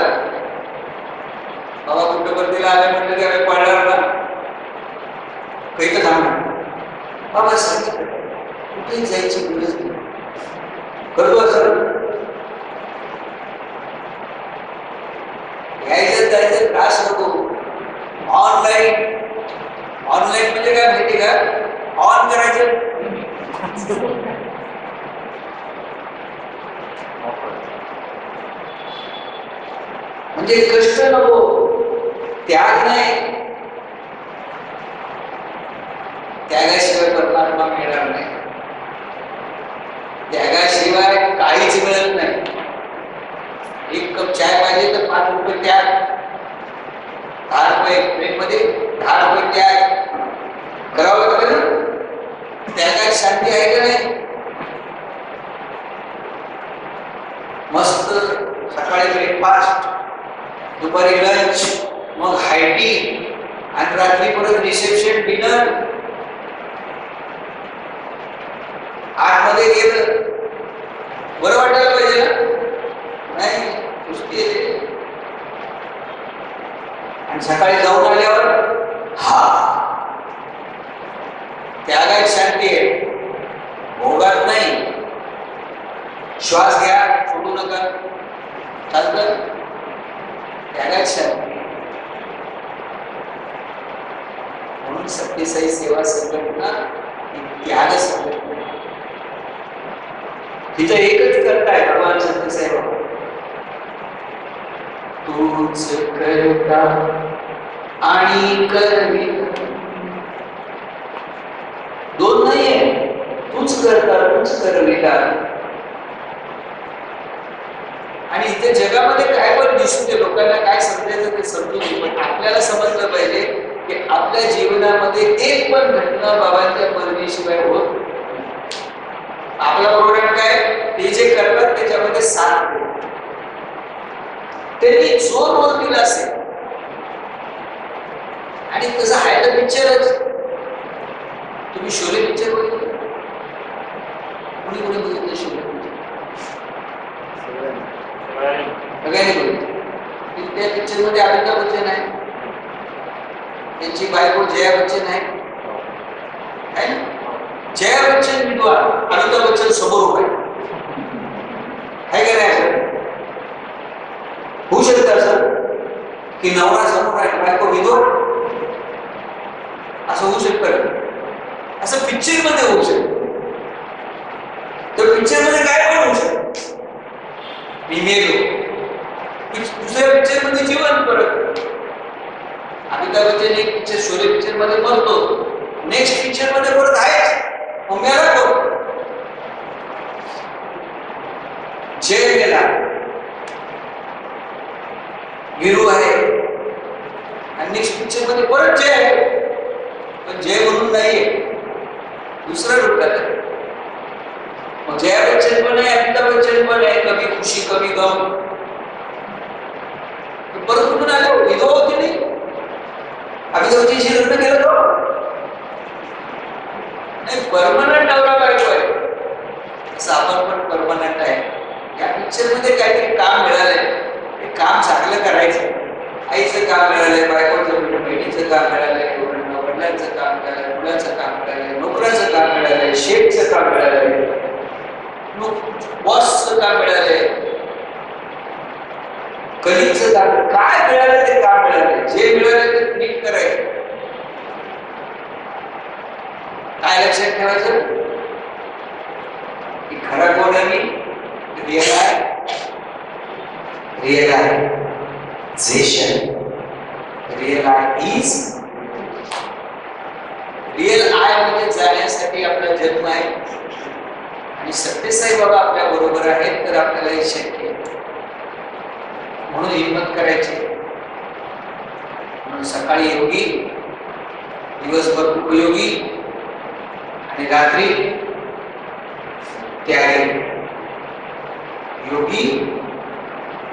बाबा पुटपर्तीला आले म्हटलं की आम्ही पळणार ना, काही तर थांबणार. बाबा सांगितलं कुठेही जायची गरज नाही, करतो असं यायचं जायचं त्रास नको. ऑनलाईन ऑनलाईन म्हणजे काय माहिती का? ऑन करायचं, म्हणजे कष्ट नको, त्याग नाही. त्यागाशिवाय परमात्मा मिळणार नाही, त्यागाशिवाय काहीच मिळत नाही. एक कप चाय पाहिजे तर 5 रुपये त्याग, 10 रुपये प्लेटमध्ये 10 रुपये त्याग करावं लागतं ना. त्यागात शांती आहे का नाही? मस्त सकाळी ब्रेकफास्ट, दुपारी लंच, मग हायटी, आणि रात्री परत रिसेप्शन डिनर. आतमध्ये गेलं बरं वाटायला पाहिजे ना, नाही पुष्टी येते. आणि सकाळी जाऊन आल्यावर हा त्यागात शांती आहे, भोगात नाही. श्वास घ्या, सोडू नका, चालतं, त्यागात शांती. म्हणून सत्यसाई सेवा संघटना ही त्याग संघटना. तिचं एकच करताय भगवान सत्यसाई बाबा, तूच करता आणि करविता. दोन नाहीये, तूच करता तूच करविता. आणि इथे जगामध्ये काय पण दिसू दे, लोकांना काय समजायचं ते समजू दे, पण आपल्याला समजलं पाहिजे की आपल्या जीवनामध्ये एक पण घटना बाबांच्या मर्जीशिवाय होत. आपला प्रोग्राम काय, ते जे करतात त्याच्यामध्ये साथ दे. त्यांनी जो रोल दिला असेल, आणि तसं आहे तर पिक्चरच. तुम्ही शोले पिक्चर बघितलं? कोणी कोणी बघितलं शोले पिक्चर? सगळ्यांनी बघितलं. त्या पिक्चर मध्ये अमिताभ बच्चन आहे, त्यांची बायको जया बच्चन आहे ना. जया बच्चन विधवा, अमिताभ बच्चन समोर उभा आहे का नाही? होऊ शकतं असं की नवरा समोर आहे, बायको विधवा, असं होऊ शकतं? असं पिक्चर मध्ये होऊ शकतं. तर पिक्चर मध्ये काय पण होऊ शकतं. मी मेलो, दुसऱ्या पिक्चर मध्ये जीवन परत. अमिताभ बच्चन एक पिक्चर शोले पिक्चर मध्ये मरतो, नेक्स्ट पिक्चर मध्ये परत आहेच, मग मेला तो. जय मेला, वीरू आहे, आणि नेक्स्ट पिक्चर मध्ये परत जय आहे, पण जय म्हणून नाहीये, दुसरा रूप आहे. मग जया बच्चन पण आहे, अमिताभ बच्चन पण आहे, कभी खुशी कभी गम. परत कुठून आले? विधवा होती नाही, अमिताभ बच्चनशी लग्न केलं तो नाही. परमनंट नवरा बायको आहे, असं आपण पण परमनंट आहे. या पिक्चर मध्ये काहीतरी काम मिळालंय, ते काम चांगलं करायचं. आईचं काम मिळालंय, बायकोचं बहिणीचं काम मिळालंय, वडिलांचं काम मिळालंय, मुलाचं काम मिळालंय, नोकराचं काम मिळालंय, शेफचं काम मिळालंय, बॉसचं काम मिळालंय, कलिगचं काम. काय मिळालं ते काम मिळालंय, जे मिळालं ते नीट करायचं. काय लक्षात ठेवायचं की खरा कोण आहे? मी रिअलायझेशन. रिअल आय मध्ये जाण्यासाठी आपला जन्म आहे, आणि सत्यसाई बाबा आपल्या बरोबर आहेत, तर आपल्याला हे शक्य आहे. म्हणून हिंमत करायची. म्हणून सकाळी योगी, दिवसभर उपयोगी, आणि रात्री त्यागी. योगी,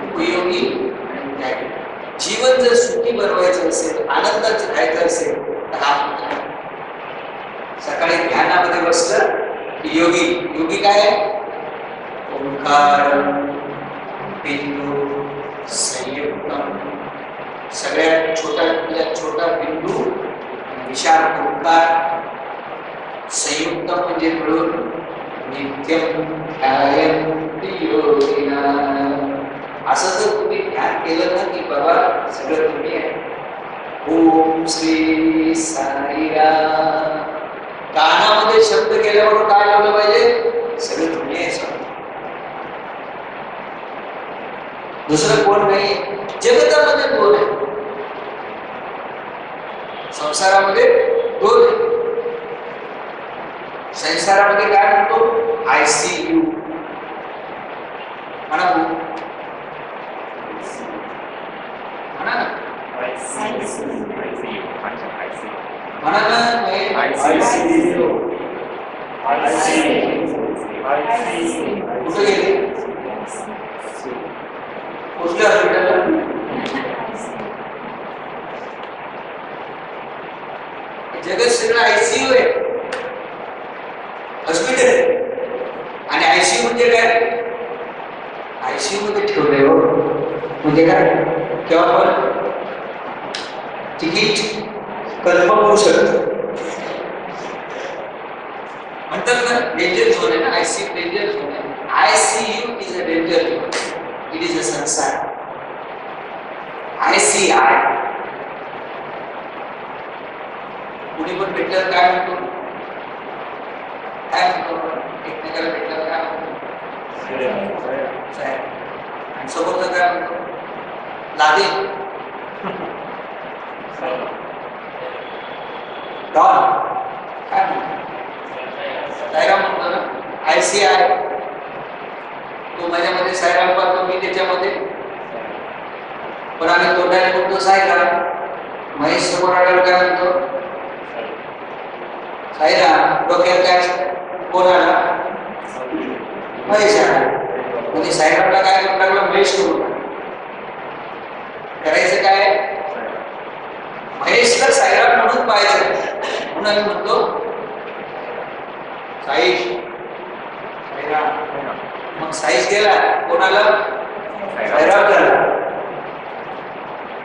उपयोगी आणि त्यागी. जीवन जर सुखी बनवायचं असेल, आनंदात राहायचं असेल तर हा मंत्र आहे. सकाळी ध्यानामध्ये बसलं की योगी काय आहे? ओंकार बिंदू संयुक्तम. सगळ्यात छोटा बिंदू आणि विशाल ओंकार संयुक्तम म्हणजे मिळून नित्यम ध्यायन्ति योगिनः. असं जर तुम्ही ध्यान केलं ना की बाबा सगळं तुम्ही आहे. ओम श्री साईराम. कानामध्ये शब्द केल्यावर काय लावलं पाहिजे? सगळं तुम्ही आहे स्वामी. दुसरं कोण नाही. जगतामध्ये दोन आहे, संसारामध्ये दोन आहे. संसारामध्ये काय म्हणतो? ICU म्हणा म्हणा ना म्हणा ना. कुठे गेले? कुठल्या हॉस्पिटलला? जगत सगळं ICU आहे, हॉस्पिटल आहे. आणि ICU म्हणजे काय? ICU मध्ये ठेवलंय हो. म्हणजे काय? केव्हा पण तिकीट कन्फर्म होऊ शकतं. म्हणतात ना डेंजर झोन आहे ना. ICU डेंजर झोन आहे. ICU is a danger zone. It is a संसार. ICI कुणी पण भेटल्यावर काय म्हणतो? काय म्हणतो? एकमेकाला भेटल्यावर काय म्हणतो? साहेब. आणि समोरचा काय म्हणतो? लादे डॉन. काय म्हणतो? साईराम म्हणतो ना. ICI तो माझ्यामध्ये साईराम पाहतो, मी त्याच्यामध्ये. पण आम्ही तोंडाने म्हणतो साईराम. महेश समोर आल्यावर काय म्हणतो? साईराम. डोक्यात काय? कोण आला? महेश आला. म्हणजे साईरामला काय करून टाकलं? महेश करून टाकलं. करायचं काय? महेशला साईराम म्हणून पाहायचं. म्हणून आम्ही म्हणतो साईश साईराम. मग साईश गेला, कोणाला? साईराम झाला.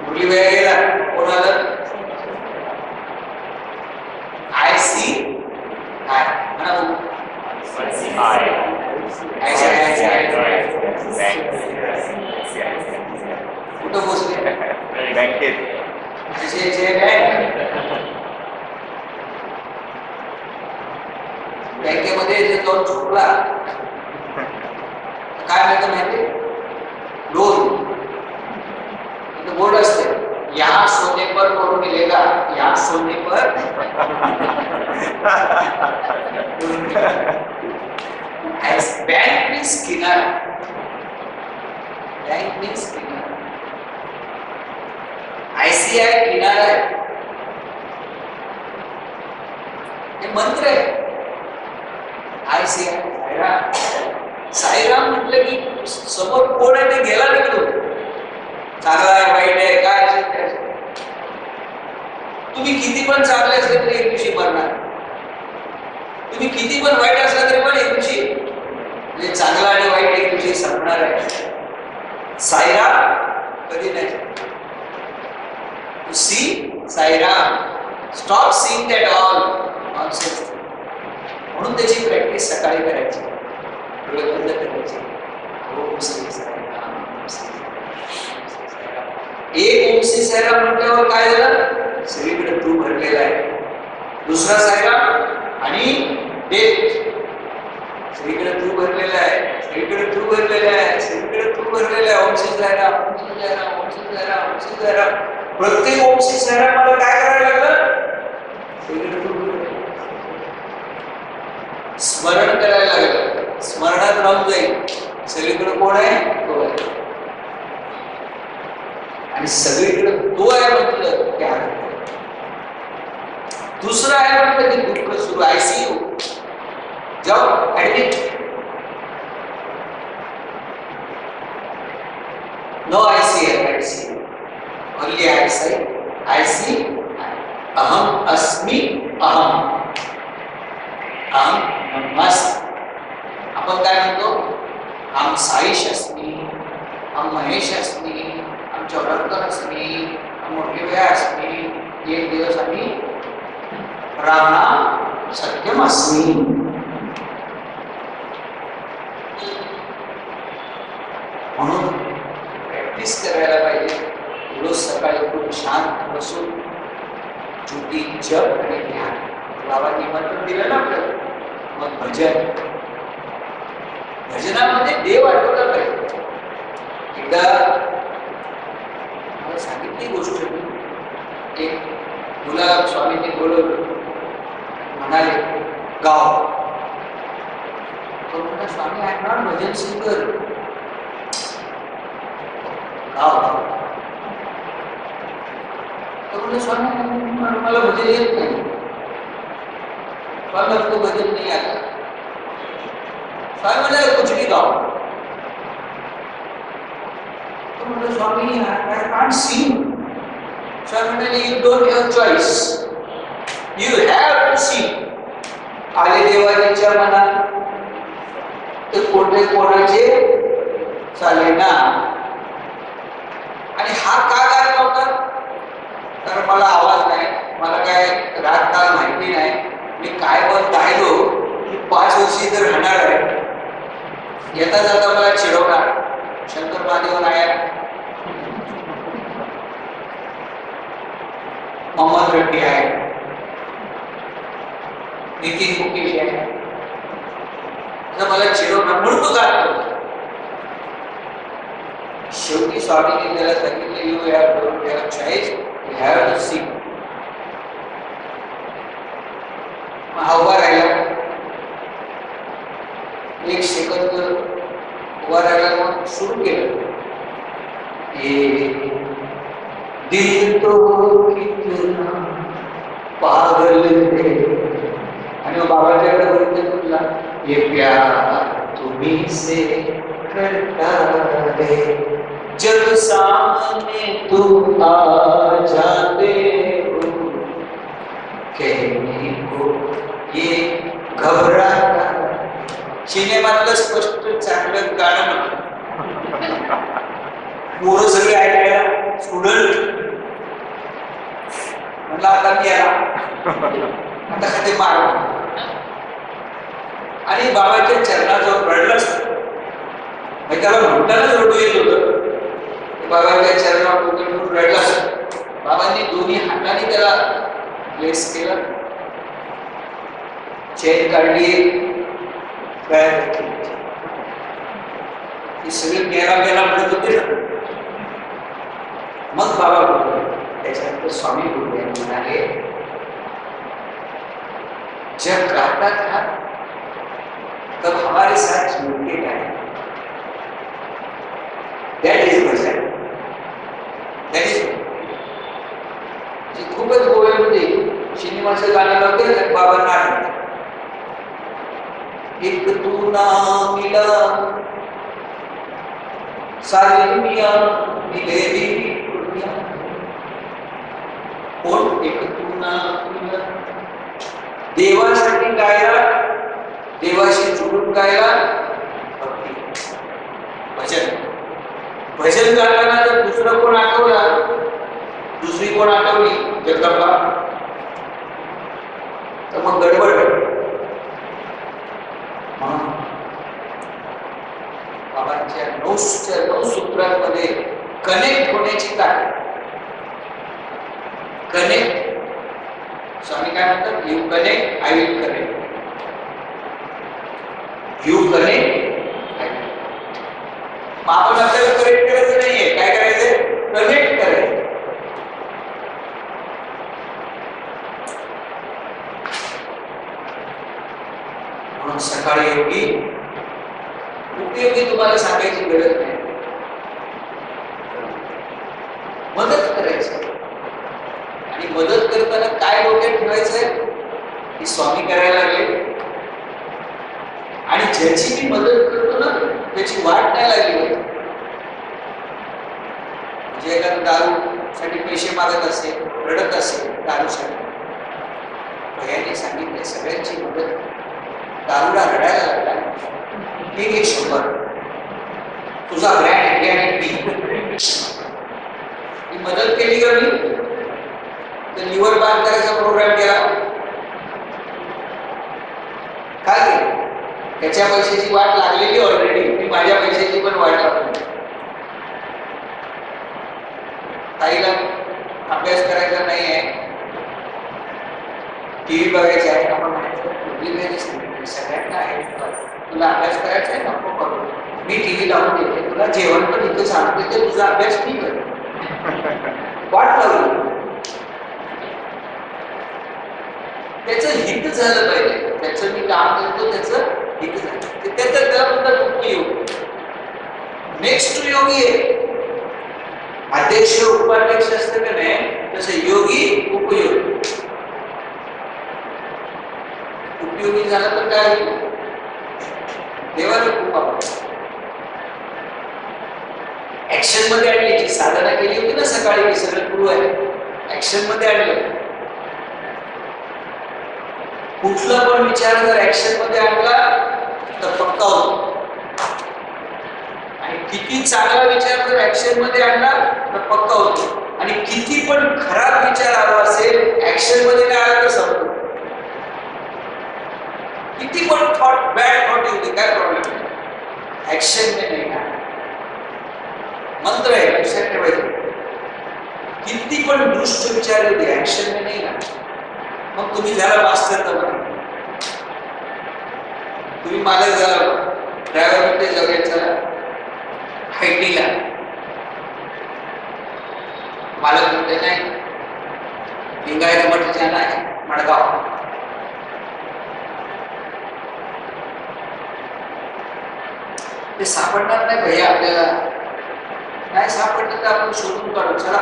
मुरली वेळा गेला, कोणाला? ICI म्हणा. कुठं पोहोचले? बँकेत. बँकेमध्ये जर जाऊन चुकला काय मिळतं माहिती? लोन. बोर्ड असते, यहाँ सोने पर लोन मिलेगा, यहाँ सोने पर. बँक मीन्स किनारा. बँक मीन्स किनारा. ICI किनारा आहे. हे मंत्र आहे. ICI साईराम. साईराम म्हटलं की समोर कोण आहे ते गेला निघतो. चांगला आहे, वाईट आहे, काय असेल ते असेल. तुम्ही किती पण चांगले असले तरी एक दिवशी मरणार. तुम्ही किती पण वाईट असला तरी पण एक दिवशी, म्हणजे चांगला आणि वाईट एक दिवशी संपणार आहे. साईराम कधी नाही. You see, Sairam, stop seeing that all nonsense. म्हणून त्याची प्रॅक्टिस सकाळी करायची, डोळे बंद करायचे. ओम श्री साईराम, ओम श्री साईराम. एक ओम श्री साईराम म्हटल्यावर काय झालं? सगळीकडे तू भरलेला आहे. दुसरा साईराम आणि डेथ. सगळीकडे तू भरलेला आहे, सगळीकडे तू भरलेला आहे, सगळीकडे तू भरलेला आहे. ओम श्री साईराम, ओम श्री साईराम, ओम श्री साईराम, ओम श्री साईराम. प्रत्येक ओम श्री साईराम मला काय करायला लागलं? स्मरण करायला लागलं. स्मरणात राहून जाईल सगळीकडे कोण आहे? तो आहे. आणि सगळीकडे तो आहे म्हटलं की आनंद. दुसरं आहे म्हटलं की दुःख सुरू. ICU जाऊ admit. No ICI. Only I see अहम अस्मी अहम अहम ब्रह्मास्मि. आपण काय म्हणतो, हम साईश अस्मी, हम महेश अस्मी, हम चौरंकर अस्मी, हम मोठेवेळा अस्मी. एक दिवस आम्ही राम सत्यम अस्मी. म्हणून प्रॅक्टिस करायला पाहिजे. रोज सकाळी खूप शांत बसून ज्योती जप आणि ध्यान. बाबांनी निमंत्रण दिलं ना आपल्याला, मग भजन. भजनामध्ये देव आठवला पाहिजे. एकदा मला सांगितली गोष्ट, एक मुला स्वामींनी बोलवलं, म्हणाले गाव. तो म्हणा स्वामी आय एम नॉट भजन सिंगर. गाव. तो म्हणा स्वामी मला भजन येत नाही. स्वामी हमको भजन नहीं आता. स्वामी म्हणाले कुछ भी गाओ. तो म्हणा स्वामी I can't sing. स्वामी म्हणाले you don't have choice. You have to sing. आले देवाच्या मनात ते कोठे कोणाचे चालेना. आणि हा का गात नव्हता, तर मला आवाज नाही, मला काय राग ताल माहिती नाही, मी काय पण गायलो की 5 वर्षी तर राहणार आहे. येता जाता मला चिडवणार. शंकर महादेव नायक, मोहम्मद रेड्डी आहे, नितीन मुकेश आहे, मला चिडवणार म्हणून तो गात होता. शेवटी स्वामीने त्याला सांगितलं you have to have choice, you have to sing. मग उभा राहिला, 1 सेकंद उभा राहिला, मग सुरू केलं. ये दिल तो कितना पागल है. आणि बाबाच्याकडे बघितलं तुला, ये प्यार तुम्ही से करता है, जब सामने तुम आ जाते हो, कहने को ये घबराता. सिनेमातलं स्पष्ट चांगलं गाणं म्हणलं. पोरं सगळे ऐकायला, स्टुडंट म्हणलं आता मी याला आता खाते मार. आणि बाबाच्या चरणाजवळ रडलाच. त्याला म्हणतानाच रडू येत होतं. बाबाच्या चरणावर डोकं ठेवून रडलाच. बाबांनी दोन्ही हाताने त्याला ब्लेस केलं, चेन काढली, ती सगळी गेला गेला म्हणत होते ना. मग बाबा बोलले, त्याच्यानंतर स्वामी बोलले, म्हणाले जब गाता था तब हमारे साथ झूठे गाए. That is भजन. That is खूपच गोव्यामध्ये सिनेमाचं गाणं लावते बाबांना आठवतं. एक तू ना मिला सारी दुनिया मिलेली दुनिया. कोण एक तू ना मिला. देवासाठी गायला, देवाशी जुळून गायला भक्ती. भजन. भजन गाताना जर दुसरं कोण आठवला, दुसरी कोण आठवली जगदंबा, तर मग गडबड. म्हणून बाबांच्या 9 सूत्रांमध्ये कनेक्ट होण्याची काय, कनेक्ट. स्वामी काय म्हणतात, you connect I will connect. You connect I. आपण आपल्याला कनेक्ट करायचं नाहीये, काय करायचंय, कनेक्ट करायचं. म्हणून सकाळी एवढी उपयोगी तुम्हाला सांगायची गरज नाही. मदत करायची. आणि मदत करताना काय डोक्यात ठेवायचंय, की स्वामी करायला लागले. आणि ज्याची मी मदत करतो ना त्याची वाट नाही लागली. म्हणजे एखादा दारू साठी पैसे मागत असेल, रडत असेल दारूसाठी, भैयाने सांगितले सगळ्यांची मदत, दारूला रडायला लागला, हे घे 100, तुझा ब्रँड घे आणि पी. ही मदत केली का मी? तर लिव्हर बांध करायचा प्रोग्राम केला, काय केलं? त्याच्या पैशाची वाट लागलेली ऑलरेडी, मी माझ्या पैशाची पण वाट लागली. ताईला अभ्यास करायचा नाही आहे, टीव्ही बघायची आहे, आपण सगळ्यांना आहे, तुला अभ्यास करायचा आहे नको करू, मी टीव्ही लावून देते, तुला जेवण पण इथे सांगते, ते तुझा अभ्यास मी कर. वाट लागली. त्याचं हित झालं पाहिजे, त्याचं मी काम करतो त्याचं हित झालं, त्याला म्हणतात उपयोग. नेक्स्ट योगी आहे. अध्यक्ष उपाध्यक्ष असतं का नाही, तसं योगी उपयोगी. उपयोगी झाला तर काय होईल? देवाला खूप आवडतं. ऍक्शन मध्ये आणली, जी साधना केली होती ना सकाळी, सगळं गुरु आहे, ऍक्शन मध्ये आणलं. कुठला पण विचार जर ऍक्शन मध्ये आणला तर पक्का होतो, आणि किती चांगला विचार जर ऍक्शन मध्ये आणला तर पक्का होतो, आणि किती पण खराब विचार आला असेल ऍक्शन मध्ये नाही आला तर संपतो. किती पण थॉट बॅड थॉट येते, काय प्रॉब्लेम नाही, ऍक्शन में नाही आला. मंत्र आहे, लक्षात ठेवायचं. किती पण दुष्ट विचार येते, ऍक्शन में नाही आला, मग तुम्ही झाला मास्टर तर तुम्ही मालक झाला, ड्रायव्हर म्हणते जाऊया चला हायटीला, मालक म्हणते नाही लिंगायत मठ जाना आहे मडगाव. ते सापडणार नाही भैया आपल्याला, नाही सापडलं तर आपण शोधून काढू चला.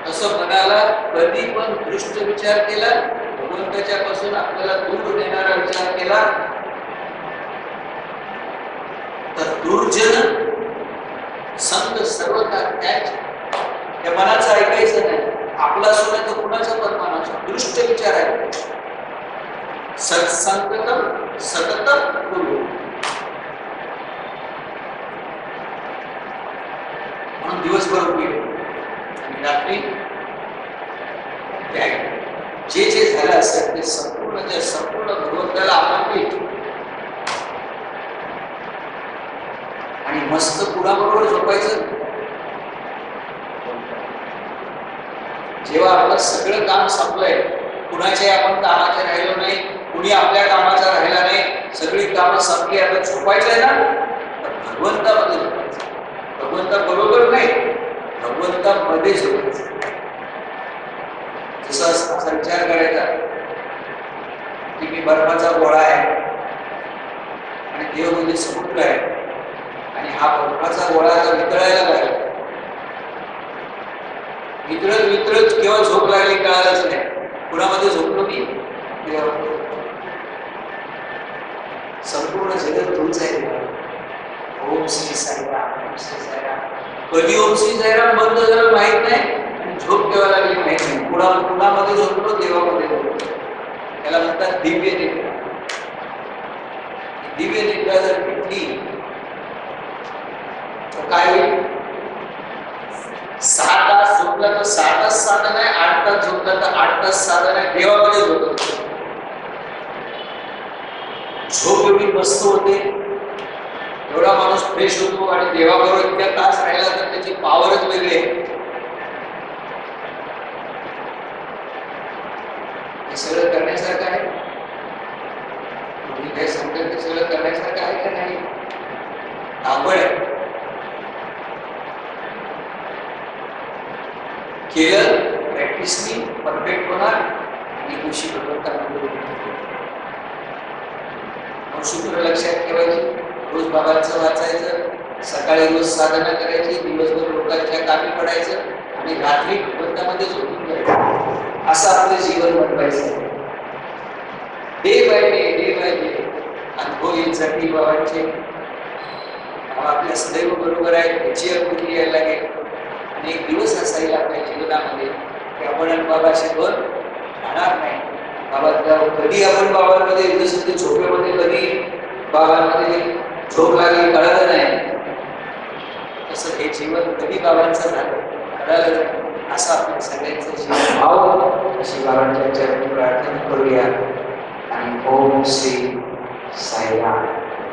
असं मनाला कधी पण दृष्ट विचार केला, भगवंताच्या पासून आपल्याला दूर देणारा विचार केला तर दुर्जन संत सर्वथा त्याच. या मनाचं ऐकायचं नाही, आपला सुद्धा तर कुणाचा पण मनाचा दृष्ट विचार आहे. सत्संगतम सततम कुरु, म्हणून दिवसभर उपयोग आणि रात्री जे जे झालं असेल ते संपूर्ण भगवंताला आपण आणि मस्त कुणाबरोबर झोपायचं. जेव्हा आपलं सगळं काम संपलंय, कुणाचे आपण कामाचे राहिलो नाही, कुणी आपल्या कामाचा राहिला नाही, सगळी कामं संपली, आता झोपायचं आहे ना, तर भगवंतामध्ये झोपायचं. भगवंता बरोबर नाही, भगवंतामध्ये झोपायचं. जसा असा विचार करायचा की मी बर्फाचा गोळा आहे आणि देव म्हणजे समुद्र आहे, आणि हा बर्फाचा गोळा आता वितळायला लागला. वितळत केव्हा झोप लागली कळालंच नाही. कुणामध्ये झोपलो मी? देवामध्ये. संपूर्ण जगत तुमचं आहे. ओम श्री साईराम, ओम श्री साईराम. कधी ओम श्री साईराम बंद झालं माहित नाही, आणि झोप केव्हा लागली माहित नाही. कुणामध्ये झोपलो? देवामध्ये झोपलो. त्याला म्हणतात दिव्य निद्रा. दिव्य निद्रा जर पिटली तर काय होईल? 6 तास झोपला तर 6 तास साधन आहे, 8 तास झोपला तर 8 तास साधन आहे. देवामध्ये झोपतो. झोप एवढी मस्त होते, एवढा माणूस फ्रेश होतो, आणि देवाबरोबर इतक्या तास राहिला तर त्याची पॉवरच वेगळी आहे. हे सगळं करण्यासारखं आहे. तुम्ही काय सांगता ते सगळं करण्यासारखं आहे का नाही? अवघड आहे. केलं प्रॅक्टिसनी परफेक्ट होणार, आणि खुशी सूत्र लक्षात ठेवायची. रोज बाबांचं वाचायचं, सकाळी रोज साधना करायची, दिवसभर लोकांच्या कामी पडायचं, आणि रात्री भगवंतामध्ये झोपून जायचं. असं आपलं जीवन बनवायचं. डे बाय डे अनुभव येत जातील बाबांचे. आपल्या सदैव बरोबर आहे, याची अनुभूती यायला लागेल, आणि एक दिवस बाबाशी दोन राहणार नाही. कधी आपण बाबांमध्ये जसं ते झोपेमध्ये कधी बाबांमध्ये झोप लागली कळलं नाही, तसं हे जीवन कधी बाबांचं झालं कळालं नाही. असं आपण सगळ्यांचं जीवन व्हावं अशी बाबांच्या चरणी प्रार्थना करूया. आणि ओम श्री साईराम.